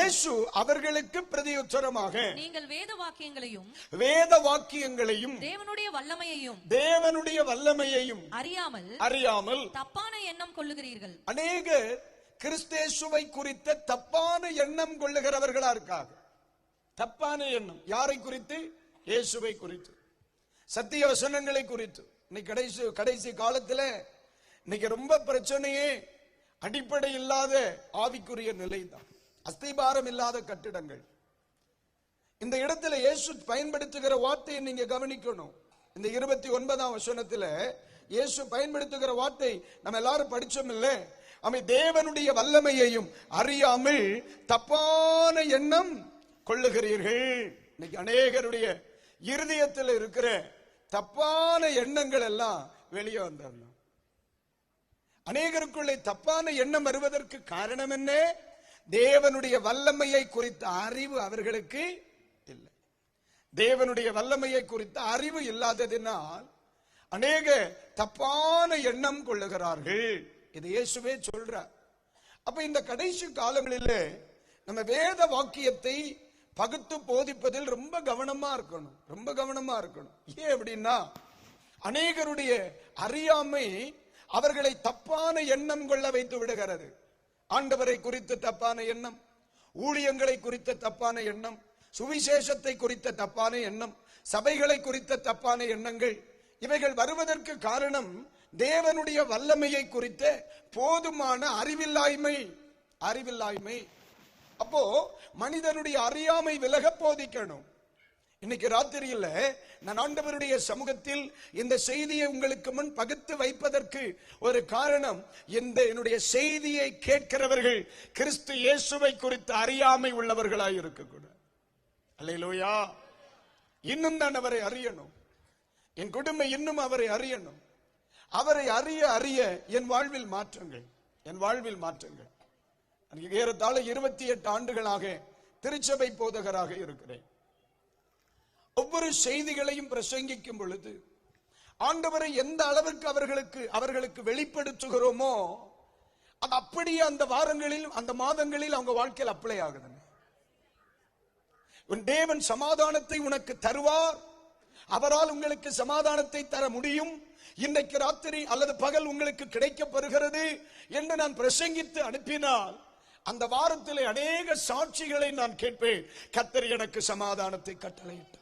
இயேசு அவர்களுக்கு பிரதியுத்தரமாக, நீங்கள் வேத வாக்கியங்களையும் தேவனுடைய வல்லமையையும் அறியாமல் தப்பான எண்ணம் கொள்ளுகிறீர்கள். அநேகர் கிறிஸ்தேசுவை குறித்த தப்பான எண்ணம் கொள்ளுகிறவர்களா இருக்காங்க. தப்பான எண்ணம் யாரை குறித்து? இயேசுவை குறித்து, சத்திய வசனங்களை குறித்து. இன்னைக்கு கடைசி காலத்துல இன்னைக்கு ரொம்ப பிரச்சனையே அடிப்படை இல்லாத ஆவிக்குரிய நிலைதான், அஸ்திபாரம் இல்லாத கட்டிடங்கள். இந்த இடத்துல இயேசு பயன்படுத்துகிற வார்த்தையை நீங்க கவனிக்கணும். இந்த 29ஆம் வசனத்துல இயேசு பயன்படுத்துகிற வார்த்தை நம்ம எல்லாரும் படிச்சோம் இல்ல? அவை தேவனுடைய வல்லமையையும் அறியாமல் தப்பான எண்ணம் கொள்ளுகிறீர்கள். இன்னைக்கு அநேகருடைய இருதயத்தில் இருக்கிற தப்பான எண்ணங்கள் எல்லாம் வெளியே வந்தாங்க. அநேகருக்குள்ளே தப்பான எண்ணம் வருவதற்கு காரணம் என்ன? தேவனுடைய வல்லமையை குறித்த அறிவு அவர்களுக்கு இல்லை. தேவனுடைய வல்லமையை குறித்த அறிவு இல்லாததினால் அநேக தப்பான எண்ணம் கொள்ளுகிறார்கள். இது இயேசுவே சொல்றார். அப்ப இந்த கடைசி காலங்களிலே நம்ம வேத வாக்கியத்தை பகுத்து போதிப்பதில் ரொம்ப கவனமா இருக்கணும், ரொம்ப கவனமா இருக்கணும். ஏன் அப்படின்னா அநேகருடைய அறியாமை அவர்களை தப்பான எண்ணம் கொள்ள வைத்து விடுகிறது. ஆண்டவரை குறித்த தப்பான எண்ணம், ஊழியங்களை குறித்த தப்பான எண்ணம், சுவிசேஷத்தை குறித்த தப்பான எண்ணம், சபைகளை குறித்த தப்பான எண்ணங்கள், இவைகள் வருவதற்கு காரணம் தேவனுடைய வல்லமையை குறித்த போதுமான அறிவில்லாய்மை. அப்போ மனிதனுடைய அறியாமை விலக போதிக்கணும். இன்னைக்கு ராத்திரியில நான் ஆண்டவருடைய சமூகத்தில் இந்த செய்தியை உங்களுக்கு முன் பகுத்து வைப்பதற்கு ஒரு காரணம், என்னுடைய செய்தியை கேட்கிறவர்கள் கிறிஸ்து இயேசுவை குறித்து அறியாமை உள்ளவர்களாய் இருக்கக்கூடாது. அல்லேலூயா. இன்னும் நான் அவரை அறியணும், என் குடும்பம் இன்னும் அவரை அறியணும். அவரை அறிய என் வாழ்வில் மாற்றங்கள். ஏறத்தாழ 28 ஆண்டுகளாக திருச்சபை போதகராக இருக்கிறேன். ஒவ்வொரு செய்திகளையும் பிரசங்கிக்கும் பொழுது ஆண்டவரை எந்த அளவிற்கு அவர்களுக்கு வெளிப்படுத்துகிறோமோ அது அப்படியே அந்த வாரங்களில், அந்த மாதங்களில் அவங்க வாழ்க்கையில் அப்ளை ஆகுது. உன் தேவன் சமாதானத்தை உனக்கு தருவார், அவரால் உங்களுக்கு சமாதானத்தை தர முடியும், இன்றைக்கு ராத்திரி அல்லது பகல் உங்களுக்கு கிடைக்கப்பெறுகிறது என்று நான் பிரசங்கித்து அனுப்பினால் அந்த வாரத்திலே அநேக சாட்சிகளை நான் கேட்பேன். கர்த்தர் எனக்கு சமாதானத்தை கட்டளையிட்டார்.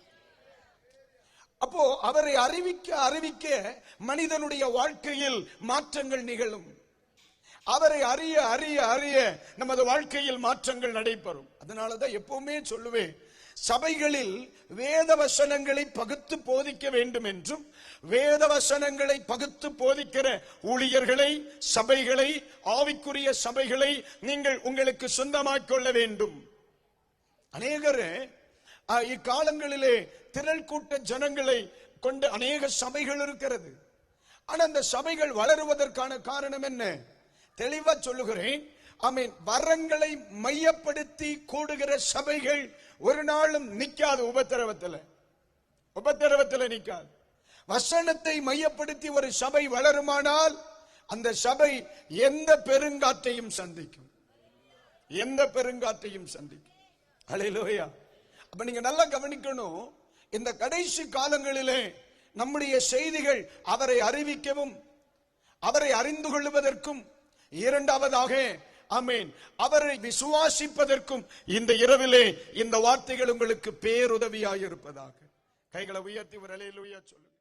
அப்போ அவரை அறிவிக்க மனிதனுடைய வாழ்க்கையில் மாற்றங்கள் நிகழும். அவரை அறிய நமது வாழ்க்கையில் மாற்றங்கள் நடைபெறும். அதனாலதான் எப்பவுமே சொல்லுவேன், சபைகளில் வேத வசனங்களை பகுத்து போதிக்க வேண்டும் என்றும், வேத வசனங்களை பகுத்து போதிக்கிற ஊழியர்களை, சபைகளை, ஆவிக்குரிய சபைகளை நீங்கள் உங்களுக்கு சொந்தமாக்கிக் கொள்ள வேண்டும். அநேகர் இக்காலங்களிலே திரள் கூட்ட ஜனங்களை கொண்டு அநேக சபைகள் இருக்கிறது. ஆனா அந்த சபைகள் வளருவதற்கான காரணம் என்ன? தெளிவா சொல்லுகிறேன். ஆமென். வரங்களை மையப்படுத்தி கூடுகிற சபைகள் ஒரு நாளும் நிக்காது. உபத்திரவத்தில் நிக்காது. வசனத்தை மையப்படுத்தி ஒரு சபை வளருமானால் அந்த சபை எந்த பெருங்காற்றையும் சந்திக்கும். ஹல்லேலூயா. அப்ப நீங்க நல்லா கவனிக்கணும். இந்த கடைசி காலங்களிலே நம்முடைய செய்திகள் அவரை அறிவிக்கவும், அவரை அறிந்து கொள்வதற்கும், இரண்டாவதாக ஆமென், அவரை விசுவாசிப்பதற்கும் இந்த இரவிலே இந்த வார்த்தைகள் உங்களுக்கு பேருதவியாக இருப்பதாக. கைகளை உயர்த்தி ஒரு அல்லேலூயா சொல்லுங்க.